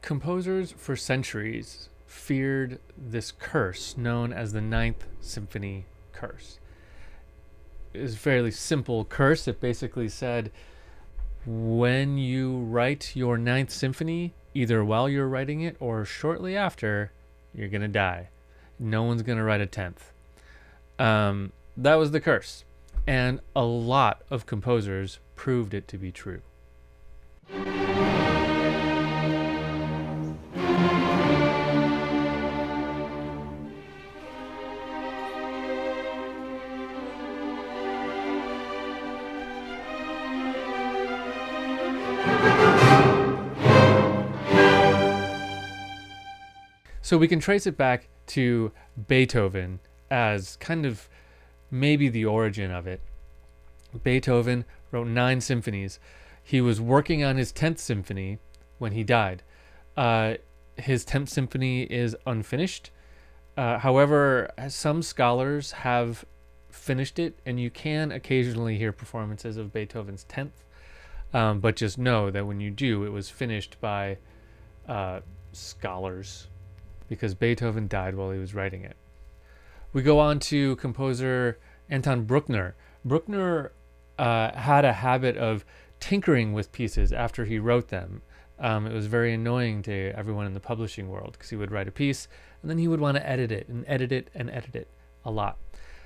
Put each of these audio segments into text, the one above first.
Composers for centuries feared this curse known as the Ninth Symphony curse. It was a fairly simple curse. It basically said, when you write your Ninth Symphony, either while you're writing it or shortly after, you're going to die. No one's going to write a 10th. That was the curse. And a lot of composers proved it to be true. So we can trace it back to Beethoven as kind of maybe the origin of it. Beethoven wrote 9 symphonies. He was working on his 10th symphony when he died. His 10th symphony is unfinished. However, some scholars have finished it, and you can occasionally hear performances of Beethoven's 10th. But just know that when you do, it was finished by scholars, because Beethoven died while he was writing it. We go on to composer Anton Bruckner. Bruckner had a habit of tinkering with pieces after he wrote them. It was very annoying to everyone in the publishing world, because he would write a piece and then he would want to edit it and edit it and edit it a lot.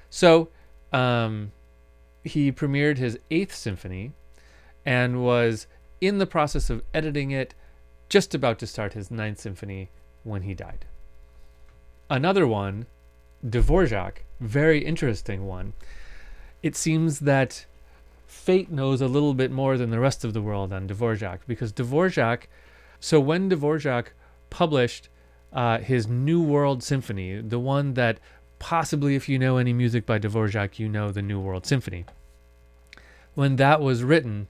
So he premiered his 8th symphony and was in the process of editing it, just about to start his 9th symphony, when he died. Another one, Dvorak, very interesting one. It seems that fate knows a little bit more than the rest of the world on Dvorak, because when Dvorak published his New World Symphony, the one that possibly, if you know any music by Dvorak, you know the New World Symphony. When that was written,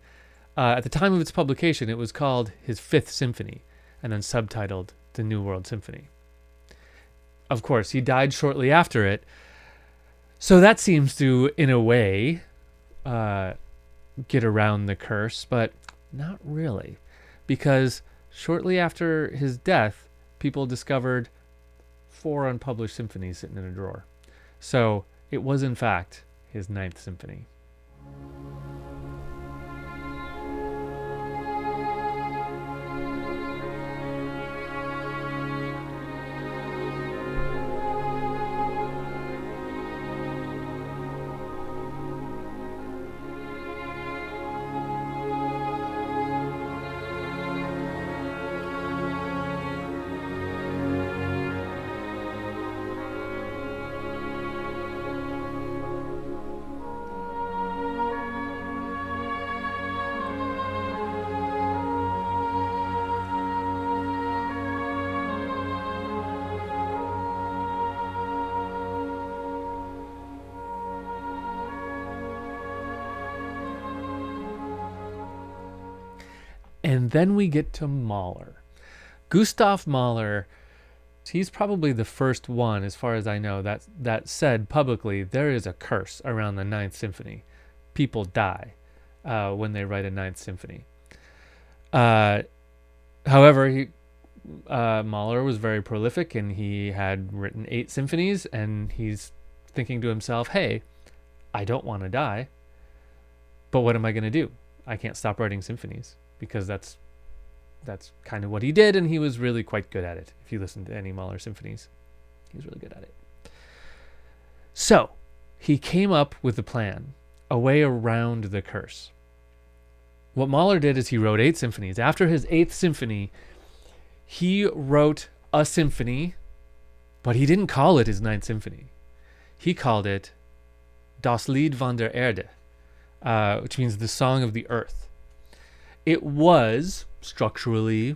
at the time of its publication, it was called his 5th Symphony, and then subtitled the New World Symphony. Of course, he died shortly after it, so that seems to, in a way, get around the curse, but not really, because shortly after his death, people discovered 4 unpublished symphonies sitting in a drawer. So it was, in fact, his 9th symphony. And then we get to Mahler. Gustav Mahler, he's probably the first one, as far as I know, that said publicly, there is a curse around the 9th Symphony. People die when they write a 9th Symphony. However, Mahler was very prolific, and he had written 8 symphonies, and he's thinking to himself, hey, I don't want to die, but what am I going to do? I can't stop writing symphonies, because that's kind of what he did, and he was really quite good at it. If you listen to any Mahler symphonies, he was really good at it. So he came up with a plan, a way around the curse. What Mahler did is he wrote 8 symphonies. After his 8th symphony, he wrote a symphony, but he didn't call it his 9th symphony. He called it Das Lied von der Erde, which means the Song of the Earth. It was structurally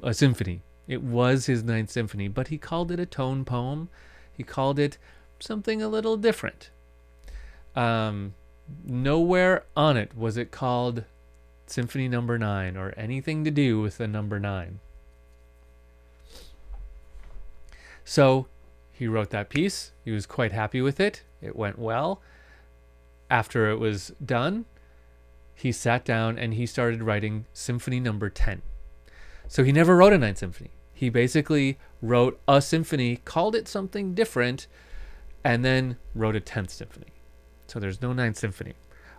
a symphony. It was his 9th symphony, but he called it a tone poem. He called it something a little different. Nowhere on it was it called Symphony Number 9 or anything to do with the number 9. So he wrote that piece. He was quite happy with it. It went well. After it was done, he sat down and he started writing Symphony Number 10. So he never wrote a 9th symphony. He basically wrote a symphony, called it something different, and then wrote a 10th symphony. So there's no 9th symphony.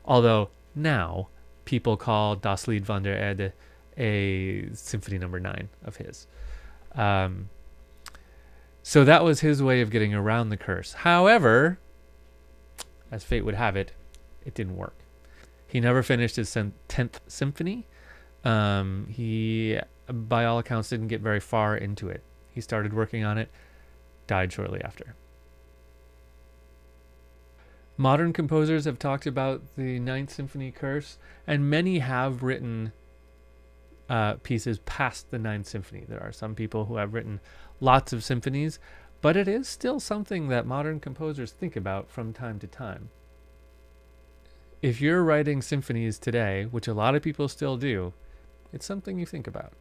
Although now people call Das Lied von der Erde a symphony number 9 of his. So that was his way of getting around the curse. However, as fate would have it, it didn't work. He never finished his 10th symphony. He, by all accounts, didn't get very far into it. He started working on it, died shortly after. Modern composers have talked about the 9th Symphony curse, and many have written pieces past the 9th Symphony. There are some people who have written lots of symphonies, but it is still something that modern composers think about from time to time. If you're writing symphonies today, which a lot of people still do, it's something you think about.